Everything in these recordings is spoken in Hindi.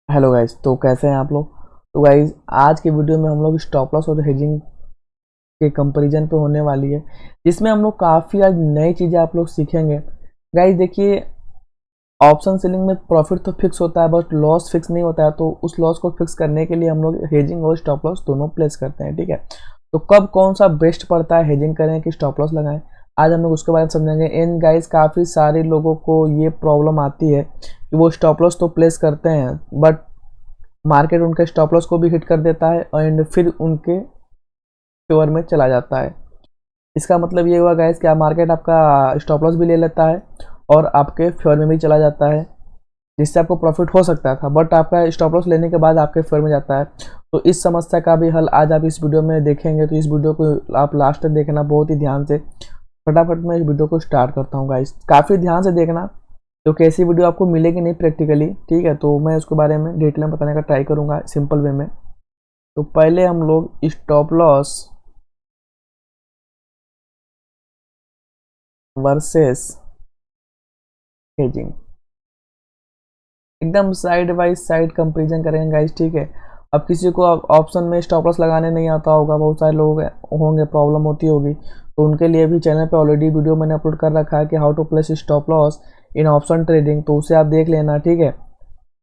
हेलो गाइस, तो कैसे हैं आप लोग। तो गाइस, आज के वीडियो में हम लोग स्टॉप लॉस और हेजिंग के कंपैरिजन पे होने वाली है, जिसमें हम लोग काफ़ी आज नई चीज़ें आप लोग सीखेंगे। गाइस देखिए, ऑप्शन सेलिंग में प्रॉफिट तो फिक्स होता है, बट लॉस फिक्स नहीं होता है। तो उस लॉस को फिक्स करने के लिए हम लोग हेजिंग और स्टॉप लॉस दोनों प्लेस करते हैं, ठीक है। तो कब कौन सा बेस्ट पड़ता है, हेजिंग करें कि स्टॉप लॉस लगाएं, आज हम लोग उसके बारे में समझेंगे। एंड गाइस, काफ़ी सारे लोगों को ये प्रॉब्लम आती है कि वो स्टॉप लॉस तो प्लेस करते हैं, बट मार्केट उनके स्टॉप लॉस को भी हिट कर देता है एंड फिर उनके फेवर में चला जाता है। इसका मतलब ये हुआ गाइस, क्या मार्केट आपका स्टॉप लॉस भी ले लेता है और आपके फेवर में भी चला जाता है, जिससे आपको प्रॉफिट हो सकता था, बट आपका स्टॉप लॉस लेने के बाद आपके फेवर में जाता है। तो इस समस्या का भी हल आज आप इस वीडियो में देखेंगे। तो इस वीडियो को आप लास्ट तक देखना बहुत ही ध्यान से। फटाफट मैं इस वीडियो को स्टार्ट करता हूँ गाइस, काफ़ी ध्यान से देखना, क्योंकि ऐसी वीडियो आपको मिलेगी नहीं प्रैक्टिकली, ठीक है। तो मैं उसके बारे में डिटेल में बताने का ट्राई करूँगा सिंपल वे में। तो पहले हम लोग स्टॉप लॉस वर्सेस हेजिंग एकदम साइड बाई साइड कंपेरिजन करेंगे गाइस, ठीक है। अब किसी को ऑप्शन में स्टॉप लॉस लगाने नहीं आता होगा, बहुत सारे लोग होंगे, प्रॉब्लम होती होगी, तो उनके लिए भी चैनल पे ऑलरेडी वीडियो मैंने अपलोड कर रखा है कि how to place stop loss in option trading, तो उसे आप देख लेना, ठीक है।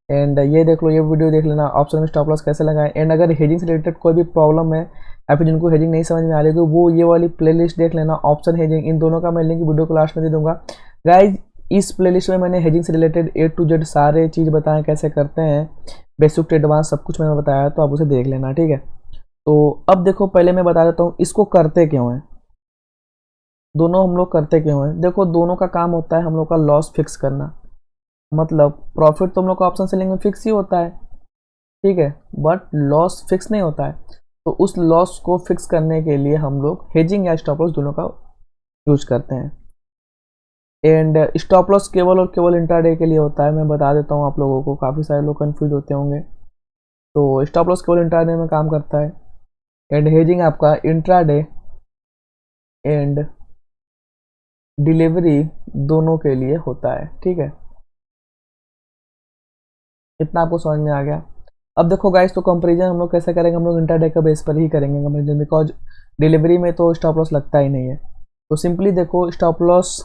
एंड ये देख लो, ये वीडियो देख लेना, ऑप्शन में स्टॉप लॉस कैसे लगाएं। एंड अगर हेजिंग से रिलेटेड कोई भी प्रॉब्लम है या फिर जिनको हेजिंग नहीं समझ में आ रही, तो वो ये वाली प्लेलिस्ट देख लेना, ऑप्शन हेजिंग, इन दोनों का मैं लिंक वीडियो को लास्ट में दे दूंगा गाइज। इस प्लेलिस्ट में मैंने हेजिंग से रिलेटेड A to Z सारे चीज़ बताएं, कैसे करते हैं, बेसिक टू एडवांस सब कुछ मैंने बताया है, तो आप उसे देख लेना, ठीक है। तो अब देखो, पहले मैं बता देता हूँ इसको करते क्यों है, दोनों हम लोग करते क्यों हैं। देखो, दोनों का काम होता है हम लोग का लॉस फिक्स करना। मतलब प्रॉफिट तो हम लोग का ऑप्शन सेलिंग में फिक्स ही होता है, ठीक है, बट लॉस फिक्स नहीं होता है। तो उस लॉस को फिक्स करने के लिए हम लोग हेजिंग या स्टॉप लॉस दोनों का यूज करते हैं। एंड स्टॉप लॉस केवल और केवल इंट्राडे के लिए होता है, मैं बता देता हूँ आप लोगों को, काफ़ी सारे लोग कंफ्यूज होते होंगे। तो स्टॉप लॉस केवल इंट्राडे में काम करता है, एंड हेजिंग आपका इंट्राडे एंड डिलीवरी दोनों के लिए होता है, ठीक है। इतना आपको समझ में आ गया। अब देखो गाइस, तो कंपेरिजन हम लोग कैसे करेंगे, हम लोग इंटरडे का बेस पर ही करेंगे कंपेरिजन, बिकॉज डिलीवरी में तो स्टॉप लॉस लगता ही नहीं है। तो सिंपली देखो स्टॉप लॉस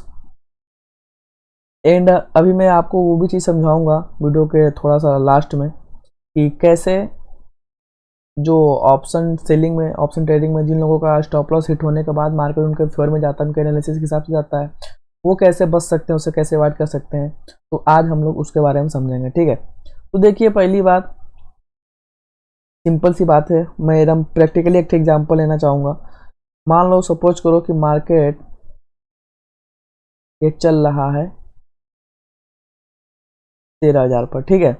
एंड अभी मैं आपको वो भी चीज़ समझाऊंगा वीडियो के थोड़ा सा लास्ट में, कि कैसे जो ऑप्शन सेलिंग में, ऑप्शन ट्रेडिंग में जिन लोगों का स्टॉप लॉस हिट होने के बाद मार्केट उनके फेवर में जाता है, उनके एनालिसिस के हिसाब से जाता है, वो कैसे बच सकते हैं, उसे कैसे अवॉइड कर सकते हैं। तो आज हम लोग उसके बारे में समझेंगे, ठीक है। तो देखिए, पहली बात, सिंपल सी बात है, मैं एकदम प्रैक्टिकली एक एग्जांपल लेना चाहूँगा। मान लो, सपोज करो कि मार्केट ये चल रहा है 13,000 पर, ठीक है,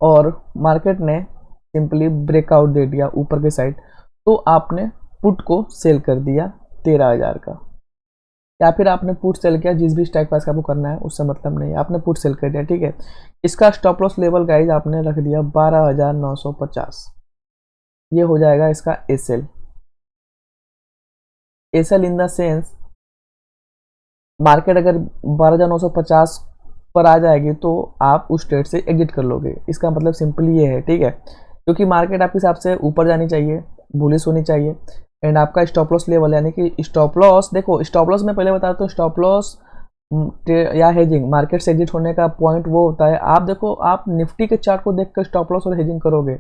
और मार्केट ने सिंपली ब्रेकआउट दे दिया ऊपर के साइड, तो आपने पुट को सेल कर दिया 13,000 का, या फिर आपने पुट सेल किया, जिस भी स्ट्राइक प्राइस का आपको करना है उससे मतलब नहीं है, आपने पुट सेल कर दिया, ठीक है। इसका स्टॉप लॉस लेवल गाइज आपने रख दिया 12,950, ये हो जाएगा इसका SL. SL in the sense, market अगर 12,950 पर आ जाएगी तो आप उस ट्रेड से एग्जिट कर लोगे, इसका मतलब सिंपली ये है, ठीक है। क्योंकि मार्केट आपके हिसाब से ऊपर जानी चाहिए, बुलिश होनी चाहिए, एंड आपका स्टॉप लॉस लेवल, यानी कि स्टॉप लॉस, देखो स्टॉप लॉस में पहले बताता हूँ, स्टॉप लॉस या हेजिंग मार्केट से एग्जिट होने का पॉइंट वो होता है, आप देखो, आप निफ्टी के चार्ट को देख कर स्टॉप लॉस और हेजिंग करोगे,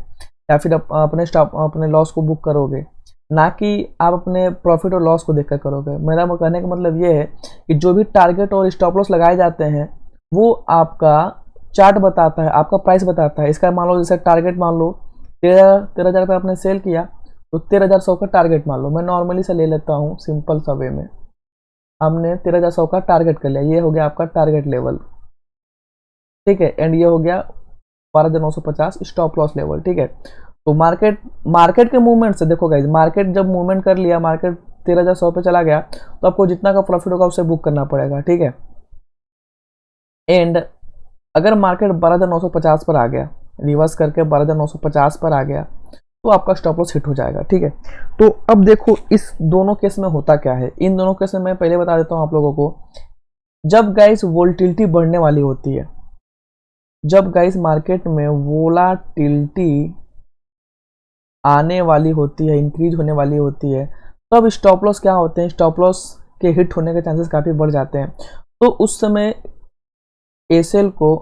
या फिर अपने स्टॉप अपने लॉस को बुक करोगे, ना कि आप अपने प्रॉफिट और लॉस को देखकर करोगे। मेरा कहने का मतलब ये है कि जो भी टारगेट और स्टॉप लॉस लगाए जाते हैं, वो आपका चार्ट बताता है, आपका प्राइस बताता है। इसका मान लो, जैसे टारगेट मान लो 13,000 पे आपने सेल किया, तो 13,100 का टारगेट मान लो, मैं नॉर्मली से ले लेता हूँ सिंपल सा वे में, हमने 13,100 का टारगेट कर लिया, ये हो गया आपका टारगेट लेवल, ठीक है। एंड ये हो गया 12,950 स्टॉप लॉस लेवल, ठीक है। तो मार्केट मार्केट के मूवमेंट से देखो गाइज, मार्केट जब मूवमेंट कर लिया, मार्केट 13,100 पे चला गया, तो आपको जितना का प्रॉफिट होगा उसे बुक करना पड़ेगा, ठीक है। एंड अगर मार्केट 12,950 पर आ गया, रिवर्स करके 12,950 पर आ गया, तो आपका स्टॉप लॉस हिट हो जाएगा, ठीक है। तो अब देखो, इस दोनों केस में होता क्या है, इन दोनों केस में मैं पहले बता देता हूँ आप लोगों को। जब गाइस वोल्टिलिटी बढ़ने वाली होती है, जब गाइस मार्केट में वोलाटिलिटी आने वाली होती है, इंक्रीज होने वाली होती है, तब स्टॉप लॉस क्या होते हैं, स्टॉप लॉस के हिट होने के चांसेस काफ़ी बढ़ जाते हैं। तो उस समय एसेल को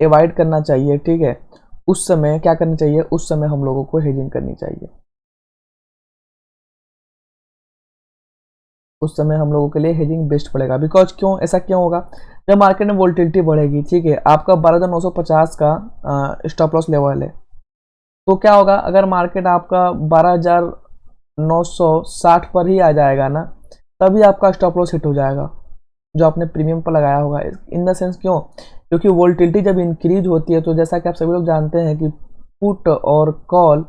अवॉइड करना चाहिए, ठीक है। उस समय क्या करना चाहिए, उस समय हम लोगों को हेजिंग करनी चाहिए। उस समय हम लोगों के लिए हेजिंग बेस्ट पड़ेगा। बिकॉज क्यों, ऐसा क्यों होगा, जब मार्केट में वोल्टिलिटी बढ़ेगी, ठीक है, आपका 12,950 का स्टॉप लॉस लेवल है, तो क्या होगा, अगर मार्केट आपका 12,960 पर ही आ जाएगा ना, तभी आपका स्टॉप लॉस हिट हो जाएगा जो आपने प्रीमियम पर लगाया होगा। इन द सेंस क्यों, क्योंकि वोल्टिलिटी जब इंक्रीज होती है तो जैसा कि आप सभी लोग जानते हैं कि पुट और कॉल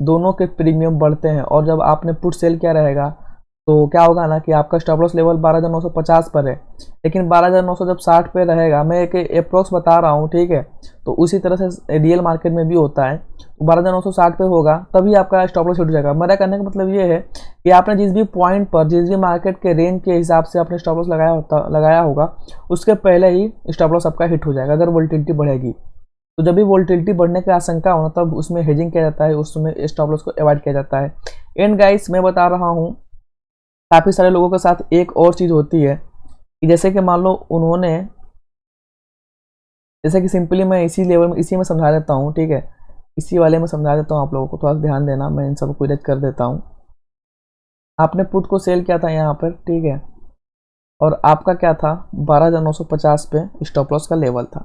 दोनों के प्रीमियम बढ़ते हैं, और जब आपने पुट सेल किया रहेगा तो क्या होगा ना कि आपका स्टॉप लॉस लेवल 12,950 पर है, लेकिन 12,900 जब 60 पे रहेगा, मैं एक अप्रोक्स बता रहा हूँ, ठीक है। तो उसी तरह से रियल मार्केट में भी होता है, 12,960 पे होगा तभी आपका स्टॉप लॉस हिट हो जाएगा। मेरा कहने का मतलब ये है कि आपने जिस भी पॉइंट पर, जिस भी मार्केट के रेंज के हिसाब से आपने स्टॉप लॉस लगाया होगा, उसके पहले ही स्टॉप लॉस आपका हिट हो जाएगा अगर वोल्टिलिटी बढ़ेगी। तो जब भी वोल्टिलिटी बढ़ने की आशंका हो तब उसमें हेजिंग किया जाता है, उस समय स्टॉप लॉस को अवॉइड किया जाता है। एंड गाइस मैं बता रहा हूँ, काफ़ी सारे लोगों के साथ एक और चीज़ होती है कि जैसे कि मान लो उन्होंने, जैसे कि सिंपली मैं इसी लेवल में, इसी में समझा देता हूँ, ठीक है, इसी वाले में समझा देता हूँ, आप लोगों को थोड़ा सा ध्यान देना, मैं इन सबको इरेज कर देता हूँ। आपने पुट को सेल किया था यहाँ पर, ठीक है, और आपका क्या था, 12,950 पे स्टॉप लॉस का लेवल था।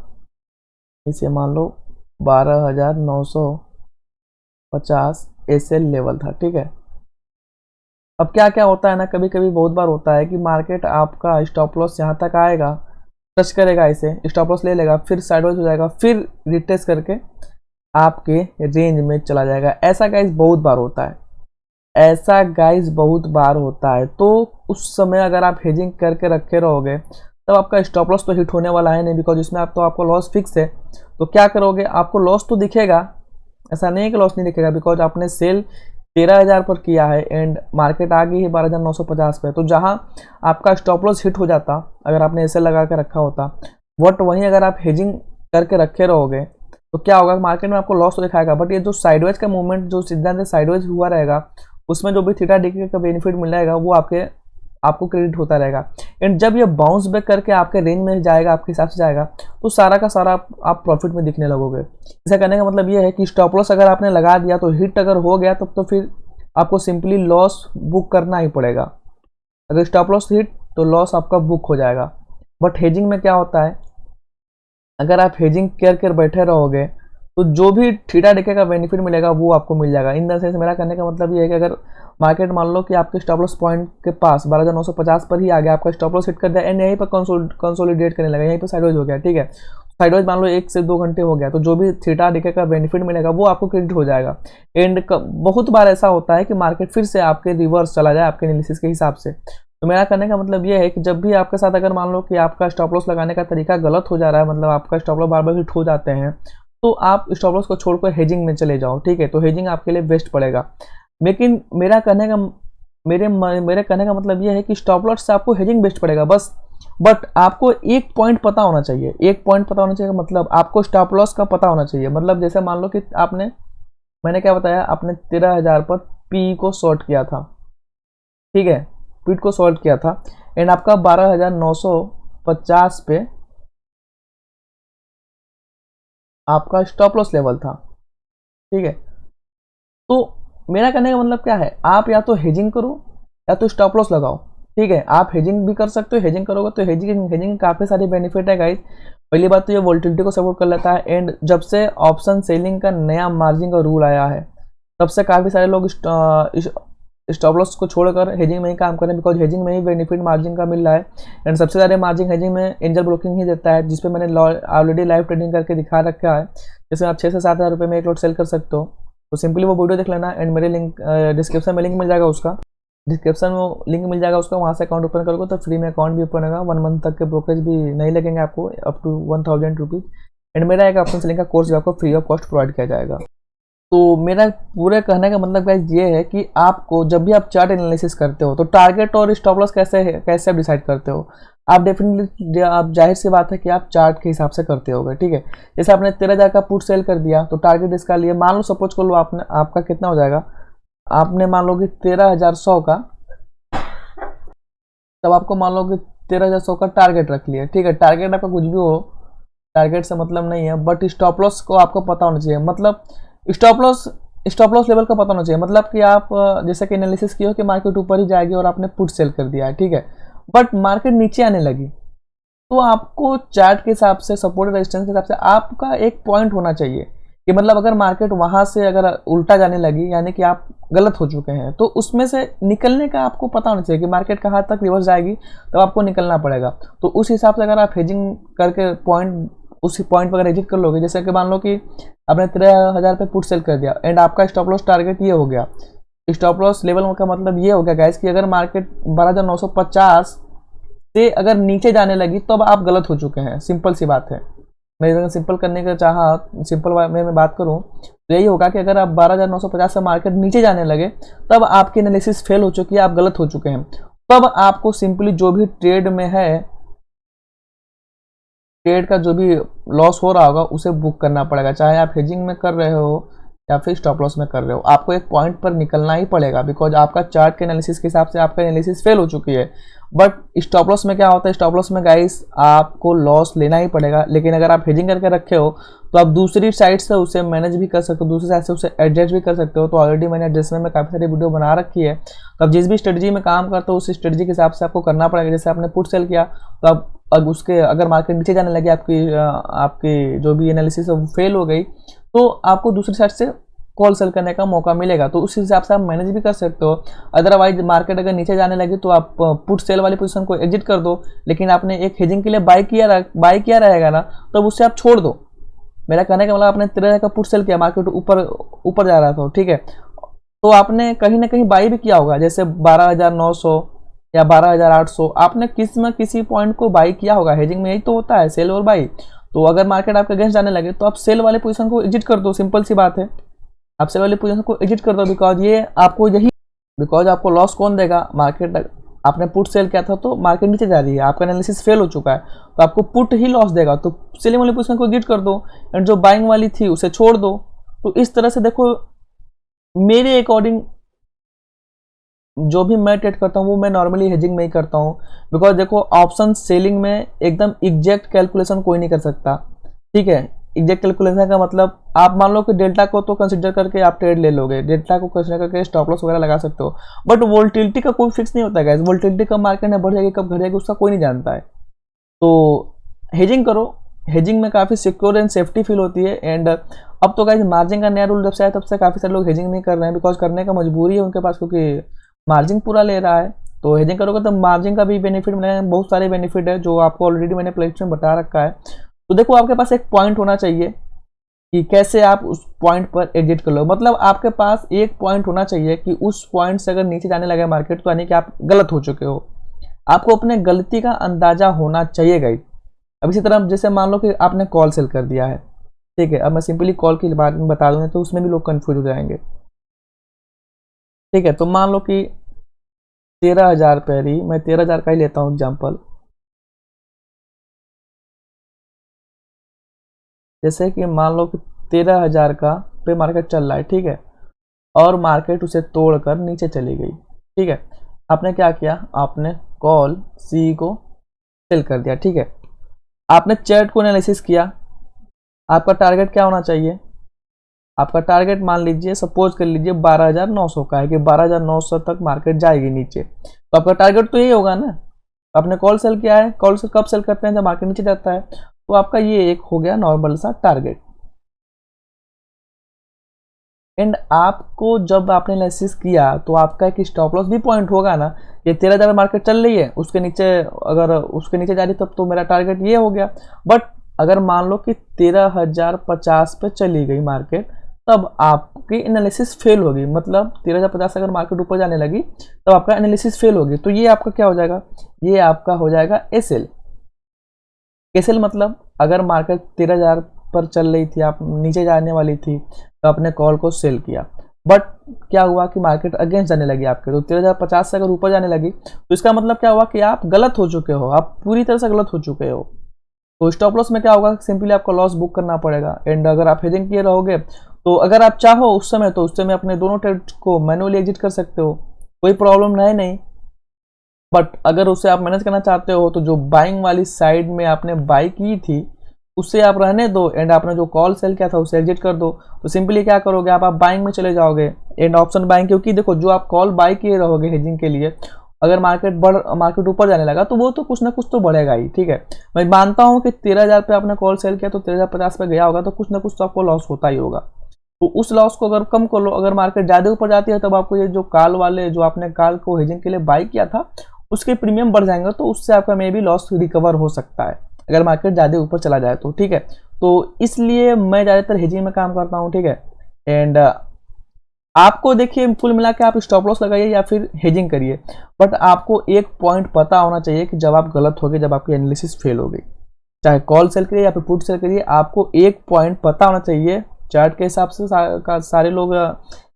इसे मान लो 12,950 एसएल लेवल था, ठीक है। अब क्या क्या होता है ना, कभी कभी बहुत बार होता है कि मार्केट आपका स्टॉप लॉस यहाँ तक आएगा, टच करेगा, इसे स्टॉप लॉस ले लेगा, फिर साइडवेज हो जाएगा, फिर रिट्रेस करके आपके रेंज में चला जाएगा। ऐसा गाइस बहुत बार होता है, ऐसा गाइस बहुत बार होता है। तो उस समय अगर आप हेजिंग करके रखे रहोगे तब आपका स्टॉप लॉस तो हिट होने वाला है नहीं, बिकॉज इसमें आप तो आपको लॉस फिक्स है। तो क्या करोगे, आपको लॉस तो दिखेगा, ऐसा नहीं है कि लॉस नहीं दिखेगा, बिकॉज आपने सेल 13,000 पर किया है एंड मार्केट आ गई है 12,950 पे। तो जहां आपका स्टॉप लॉस हिट हो जाता अगर आपने ऐसे लगा के रखा होता, बट वहीं अगर आप हेजिंग करके रखे रहोगे तो क्या होगा, मार्केट में आपको लॉस तो दिखाएगा, बट ये जो साइडवेज का मूवमेंट, जो सिद्धांत साइडवेज हुआ रहेगा, उसमें जो भी थीटा डिग्री का बेनिफिट मिल जाएगा वो आपको क्रेडिट होता रहेगा। एंड जब ये बाउंस बैक करके आपके रेंज में जाएगा, आपके हिसाब से जाएगा, तो सारा का सारा आप प्रॉफिट में दिखने लगोगे। ऐसा करने का मतलब ये है कि स्टॉप लॉस अगर आपने लगा दिया तो हिट अगर हो गया तब तो फिर आपको सिंपली लॉस बुक करना ही पड़ेगा। अगर स्टॉप लॉस हिट तो लॉस आपका बुक हो जाएगा। बट हेजिंग में क्या होता है, अगर आप हेजिंग कर बैठे रहोगे तो जो भी थीटा डिके का बेनिफिट मिलेगा वो आपको मिल जाएगा। इन द सेंस मेरा कहने का मतलब ये है कि अगर मार्केट मान लो कि आपके स्टॉप लॉस पॉइंट के पास 12,950 पर ही आ गया, आपका स्टॉप लॉस हिट कर दिया एंड यहीं पर कंसोलिडेट करने लगा, यहीं पर साइडवेज हो गया, ठीक है, साइडवेज मान लो 1 से 2 घंटे हो गया, तो जो भी थीटा डिके का बेनिफिट मिलेगा वो आपको क्रेडिट हो जाएगा। एंड बहुत बार ऐसा होता है कि मार्केट फिर से आपके रिवर्स चला जाए आपके एनालिसिस के हिसाब से। तो मेरा कहने का मतलब ये है कि जब भी आपके साथ अगर मान लो कि आपका स्टॉप लॉस लगाने का तरीका गलत हो जा रहा है, मतलब आपका स्टॉप लॉस बार बार हिट हो जाते हैं, तो आप स्टॉप लॉस को छोड़कर हेजिंग में चले जाओ, ठीक है। तो हेजिंग आपके लिए बेस्ट पड़ेगा। लेकिन मेरे कहने का मतलब ये है कि स्टॉप लॉस से आपको हेजिंग बेस्ट पड़ेगा बस। बट आपको एक पॉइंट पता होना चाहिए, एक पॉइंट पता होना चाहिए, मतलब आपको स्टॉप लॉस का पता होना चाहिए। मतलब जैसे मान लो कि मैंने क्या बताया, आपने 13,000 पर पी को शॉर्ट किया था, ठीक है, पीट को शॉर्ट किया था एंड आपका 12,950 पे आपका स्टॉप लॉस लेवल था, ठीक है। तो मेरा कहने का मतलब क्या है, आप या तो हेजिंग करो या तो स्टॉप लॉस लगाओ, ठीक है। आप हेजिंग भी कर सकते हो, हेजिंग करोगे तो हेजिंग काफ़ी सारी बेनिफिट है गाइस। पहली बात तो ये वोल्टिलिटी को सपोर्ट कर लेता है एंड जब से ऑप्शन सेलिंग का नया मार्जिन का रूल आया है तब से काफ़ी सारे लोग स्टॉप लॉस को छोड़कर हेजिंग में ही काम करें, बिकॉज हेजिंग में ही बेनिफिट मार्जिन का मिल रहा है। एंड सबसे ज़्यादा मार्जिन हेजिंग में एंजल ब्रोकिंग ही देता है, जिसपे मैंने ऑलरेडी लाइव ट्रेडिंग करके दिखा रखा है, जिसमें आप 6 से 7 हज़ार रुपये में एक लॉट सेल कर सकते हो। तो सिंपली वो वीडियो देख लेना एंड मेरे लिंक डिस्क्रिप्शन में लिंक मिल जाएगा उसका, डिस्क्रिप्शन में लिंक मिल जाएगा उसका, वहाँ से अकाउंट ओपन करोगे तो फ्री में अकाउंट भी ओपन होगा, 1 मंथ तक के ब्रोकरेज भी नहीं लगेंगे आपको, अप टू 1,000 रुपीज़। एंड मेरा एक ऑप्शन सेलिंग का कोर्स भी आपको फ्री ऑफ कॉस्ट प्रोवाइड किया जाएगा। तो मेरा पूरे कहने का मतलब गाइस ये है कि आपको जब भी आप चार्ट एनालिसिस करते हो तो टारगेट और स्टॉप लॉस कैसे है, कैसे आप डिसाइड करते हो। आप डेफिनेटली, आप जाहिर सी बात है कि आप चार्ट के हिसाब से करते होगे, ठीक है। जैसे आपने 13,000 का पुट सेल कर दिया तो टारगेट इसका लिए मान लो, सपोज कर लो आपने, आपका कितना हो जाएगा, आपने मान लो कि 13,100 का, तब आपको मान लो कि 13,100 का टारगेट रख लिया, ठीक है। टारगेट आपका कुछ भी हो, टारगेट से मतलब नहीं है, बट स्टॉप लॉस को आपको पता होना चाहिए। मतलब स्टॉप लॉस लेवल का पता होना चाहिए। मतलब कि आप जैसे कि एनालिसिस किया हो कि मार्केट ऊपर ही जाएगी और आपने पुट सेल कर दिया है, ठीक है, बट मार्केट नीचे आने लगी, तो आपको चार्ट के हिसाब से, सपोर्ट रेजिस्टेंस के हिसाब से आपका एक पॉइंट होना चाहिए कि मतलब अगर मार्केट वहां से अगर उल्टा जाने लगी, यानी कि आप गलत हो चुके हैं, तो उसमें से निकलने का आपको पता होना चाहिए कि मार्केट कहाँ तक रिवर्स जाएगी, तब आपको निकलना पड़ेगा। तो उस हिसाब से अगर आप हेजिंग करके पॉइंट, उसी पॉइंट पर अगर एग्जिट कर लोगे, जैसे कि मान लो कि आपने 13,000 पे पुट सेल कर दिया एंड आपका स्टॉप लॉस टारगेट ये हो गया। स्टॉप लॉस लेवल का मतलब ये हो गया गाइस कि अगर मार्केट 12,950 से अगर नीचे जाने लगी तो अब आप गलत हो चुके हैं। सिंपल सी बात है। मैं अगर सिंपल करने का चाहा, सिंपल में बात करूं तो यही होगा कि अगर आप 12,950 से मार्केट नीचे जाने लगे, तब आपकी एनालिसिस फेल हो चुकी है, आप गलत हो चुके हैं। तब आपको सिंपली जो भी ट्रेड में है, ट्रेड का जो भी लॉस हो रहा होगा उसे बुक करना पड़ेगा, चाहे आप हेजिंग में कर रहे हो या फिर स्टॉप लॉस में कर रहे हो। आपको एक पॉइंट पर निकलना ही पड़ेगा, बिकॉज आपका चार्ट के एनालिसिस के हिसाब से आपका एनालिसिस फेल हो चुकी है। बट स्टॉप लॉस में क्या होता है, स्टॉप लॉस में गाइस आपको लॉस लेना ही पड़ेगा, लेकिन अगर आप हेजिंग करके रखे हो तो आप दूसरी साइड से उसे मैनेज भी कर सकते हो, दूसरी साइड से उसे एडजस्ट भी कर सकते हो। तो ऑलरेडी मैंने एडजस्टमेंट में काफ़ी सारी वीडियो बना रखी है। तो आप जिस भी स्ट्रेटजी में काम करते हो उस स्ट्रेटजी के हिसाब से आपको करना पड़ेगा। जैसे आपने पुट सेल किया तो आप अब उसके अगर मार्केट नीचे जाने लगी, आपकी जो भी एनालिसिस है वो फेल हो गई, तो आपको दूसरी साइड से कॉल सेल करने का मौका मिलेगा। तो उस हिसाब से आप मैनेज भी कर सकते हो। अदरवाइज मार्केट अगर नीचे जाने लगी तो आप पुट सेल वाली पोजीशन को एग्जिट कर दो, लेकिन आपने एक हेजिंग के लिए बाय किया रहेगा ना, तो उससे आप छोड़ दो। मेरा कहने का मतलब आपने 13 का पुट सेल किया, मार्केट ऊपर ऊपर जा रहा था, ठीक है, तो आपने कहीं ना कहीं बाई भी किया होगा, जैसे 12,900 या 12,800 आपने किसी न किसी पॉइंट को बाई किया होगा। हेजिंग में यही तो होता है, सेल और बाई। तो अगर मार्केट आपके अगेंस्ट जाने लगे तो आप सेल वाले पोजीशन को एग्जिट कर दो, सिंपल सी बात है। आप सेल वाली पोजीशन को एग्जिट कर दो, बिकॉज आपको लॉस कौन देगा, मार्केट। आपने पुट सेल किया था तो मार्केट नीचे जा रही है, आपका एनालिसिस फेल हो चुका है, तो आपको पुट ही लॉस देगा। तो सेलिंग वाली पोजीशन को एग्जिट कर दो एंड जो बाइंग वाली थी उसे छोड़ दो। तो इस तरह से देखो, मेरे अकॉर्डिंग जो भी मैं ट्रेड करता हूँ वो मैं नॉर्मली हेजिंग में ही करता हूँ। बिकॉज देखो, ऑप्शन सेलिंग में एकदम एग्जैक्ट कैलकुलेशन कोई नहीं कर सकता, ठीक है। एग्जैक्ट कैलकुलेशन का मतलब आप मान लो कि डेल्टा को तो कंसिडर करके आप ट्रेड ले लोगे, डेल्टा को कंसिडर करके स्टॉप लॉस वगैरह लगा सकते हो, बट वोल्टिलिटी का कोई फिक्स नहीं होता है। वोल्टिलिटी कब मार्केट में बढ़ जाएगी कब घट जाएगी उसका कोई नहीं जानता है। तो हेजिंग करो, हेजिंग में काफ़ी सिक्योर एंड सेफ्टी फील होती है। एंड अब तो गाइस मार्जिन का नया रूल जब से आया तब से काफ़ी सारे लोग हेजिंग नहीं कर रहे हैं, बिकॉज करने का मजबूरी है उनके पास, क्योंकि मार्जिन पूरा ले रहा है। तो हेजिंग करोगे तो मार्जिन का भी बेनिफिट मिलेगा, बहुत सारे बेनिफिट है जो आपको ऑलरेडी मैंने प्लेलिस्ट में बता रखा है। तो देखो, आपके पास एक पॉइंट होना चाहिए कि कैसे आप उस पॉइंट पर एग्जिट कर लो। मतलब आपके पास एक पॉइंट होना चाहिए कि उस पॉइंट से अगर नीचे जाने लगे मार्केट तो यानी कि आप गलत हो चुके हो। आपको अपने गलती का अंदाजा होना चाहिए गाइस। अब इसी तरह जैसे मान लो कि आपने कॉल सेल कर दिया है, ठीक है। अब मैं सिंपली कॉल के बारे में बता दूंगा तो उसमें भी लोग कंफ्यूज हो जाएंगे, ठीक है। तो मान लो कि 13,000 पे रही, मैं 13,000 का ही लेता हूँ एग्जाम्पल। जैसे कि मान लो कि 13,000 का पे मार्केट चल रहा है, ठीक है, और मार्केट उसे तोड़कर नीचे चली गई, ठीक है। आपने क्या किया, आपने कॉल सी को सेल कर दिया, ठीक है। आपने चार्ट को एनालिसिस किया, आपका टारगेट क्या होना चाहिए, आपका टारगेट मान लीजिए, सपोज कर लीजिए 12,900 का है कि 12,900 तक मार्केट जाएगी नीचे, तो आपका टारगेट तो यही होगा ना। आपने कॉल सेल किया है, कॉल से कब सेल करते हैं, जब मार्केट नीचे जाता है। तो आपका ये एक हो गया नॉर्मल सा टारगेट। एंड आपको जब आपने एनालिसिस किया तो आपका एक स्टॉप लॉस भी पॉइंट होगा ना। ये 13,000 मार्केट चल रही है, उसके नीचे, अगर उसके नीचे जा रही तब तो मेरा टारगेट ये हो गया। बट अगर मान लो कि 13,050 पे चली गई मार्केट, तब आपकी एनालिसिस फेल होगी। मतलब 13,050 अगर मार्केट ऊपर जाने लगी तब आपका एनालिसिस फेल होगी। तो ये आपका क्या हो जाएगा, ये आपका हो जाएगा एसएल। एसएल मतलब अगर मार्केट 13,000 पर चल रही थी, आप नीचे जाने वाली थी, तो आपने कॉल को सेल किया, बट क्या हुआ कि मार्केट अगेंस्ट जाने लगी आपके, तो 13,050 से अगर ऊपर जाने लगी तो इसका मतलब क्या हुआ कि आप गलत हो चुके हो, आप पूरी तरह से गलत हो चुके हो। तो स्टॉप लॉस में क्या होगा, सिंपली आपको लॉस बुक करना पड़ेगा। एंड अगर आप हेजिंग किए रहोगे तो अगर आप चाहो उस समय तो उस समय अपने दोनों ट्रेड को मैनुअली एग्जिट कर सकते हो, कोई प्रॉब्लम है नहीं। बट अगर उसे आप मैनेज करना चाहते हो तो जो बाइंग वाली साइड में आपने बाई की थी उससे आप रहने दो, एंड आपने जो कॉल सेल किया था उसे एग्जिट कर दो। तो सिंपली क्या करोगे, आप बाइंग में चले जाओगे, एंड ऑप्शन बाइंग, क्योंकि देखो जो आप कॉल बाई किए रहोगे हेजिंग के लिए, अगर मार्केट ऊपर जाने लगा तो वो तो कुछ ना कुछ तो बढ़ेगा ही, ठीक है। मैं मानता हूँ कि 13,000 पे आपने कॉल सेल किया तो 13,050 पे गया होगा, तो कुछ ना कुछ तो आपको लॉस होता ही होगा। तो उस लॉस को अगर कम कर लो, अगर मार्केट ज़्यादा ऊपर जाती है तब आपको ये जो काल वाले जो आपने काल को हेजिंग के लिए बाई किया था उसके प्रीमियम बढ़ जाएंगे, तो उससे आपका मे बी लॉस रिकवर हो सकता है अगर मार्केट ज़्यादा ऊपर चला जाए तो, ठीक है। तो इसलिए मैं ज़्यादातर हेजिंग में काम करता हूँ, ठीक है। एंड आपको देखिए कुल मिला के आप स्टॉप लॉस लगाइए या फिर हेजिंग करिए, बट आपको एक पॉइंट पता होना चाहिए कि जब आप गलत हो गए, जब आपकी एनालिसिस फेल हो गई, चाहे कॉल सेल करिए या फिर पुट सेल करिए, आपको एक पॉइंट पता होना चाहिए। चार्ट के हिसाब से सारे लोग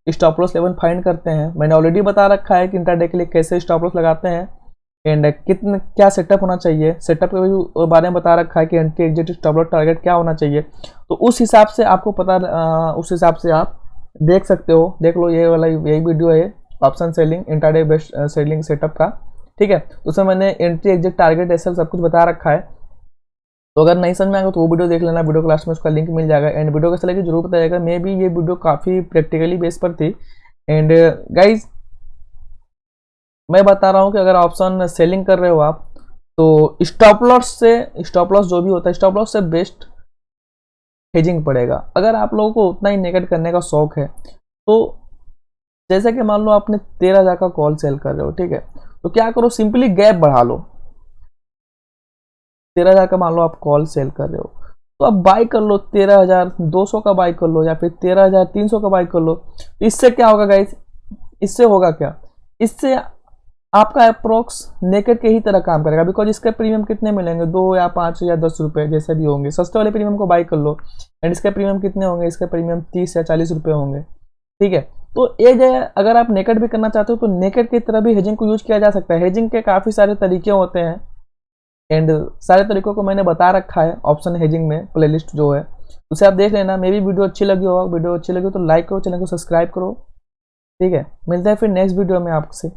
स्टॉप लॉस लेवल फाइंड करते हैं। मैंने ऑलरेडी बता रखा है कि इंट्राडे के लिए कैसे स्टॉप लॉस लगाते हैं एंड कितना क्या सेटअप होना चाहिए, सेटअप के बारे में बता रखा है कि entry exit stop loss target क्या होना चाहिए। तो उस हिसाब से आपको पता उस हिसाब से आप देख सकते हो, देख लो, ये वाला यही वीडियो है option selling intraday best selling setup का, ठीक है। तो उसमें मैंने एंट्री एग्जिट टारगेट एसएल सब कुछ बता रखा है। तो अगर नहीं समझ में आएगा तो वो वीडियो देख लेना, वीडियो क्लास में उसका लिंक मिल जाएगा। एंड वीडियो कैसा लगी जरूर बताइएगा, मे भी ये वीडियो काफ़ी प्रैक्टिकली बेस पर थी। एंड गाइज मैं बता रहा हूँ कि अगर ऑप्शन सेलिंग कर रहे हो आप तो स्टॉप लॉस जो भी होता है स्टॉप लॉस से बेस्ट हेजिंग पड़ेगा। अगर आप लोगों को उतना ही नेगेट करने का शौक है तो जैसे कि मान लो आपने 13,000 का कॉल सेल कर रहे हो, ठीक है, तो क्या करो, सिंपली गैप बढ़ा लो। 13,000 का मान लो आप कॉल सेल कर रहे हो तो आप बाई कर लो 13,200 का बाई कर लो या फिर 13,300 का बाई कर लो। तो इससे क्या होगा गाइस, इससे होगा क्या, इससे आपका अप्रोक्स नेकेड के ही तरह काम करेगा, बिकॉज इसके प्रीमियम कितने मिलेंगे, 2 या 5 या 10 रुपये जैसे भी होंगे। सस्ते वाले प्रीमियम को बाई कर लो एंड इसके प्रीमियम कितने होंगे, इसके प्रीमियम 30 या 40 रुपये होंगे, ठीक है। तो ये जो है अगर आप नेकेड भी करना चाहते हो तो नेकेड की तरह भी हेजिंग को यूज किया जा सकता है। हेजिंग के काफ़ी सारे तरीके होते हैं एंड सारे तरीकों को मैंने बता रखा है ऑप्शन हेजिंग में, प्लेलिस्ट जो है उसे आप देख लेना। मे भी वीडियो अच्छी लगी होगा, वीडियो अच्छी लगी हो तो लाइक करो, चैनल को सब्सक्राइब करो, ठीक है। मिलते हैं फिर नेक्स्ट वीडियो में आपसे।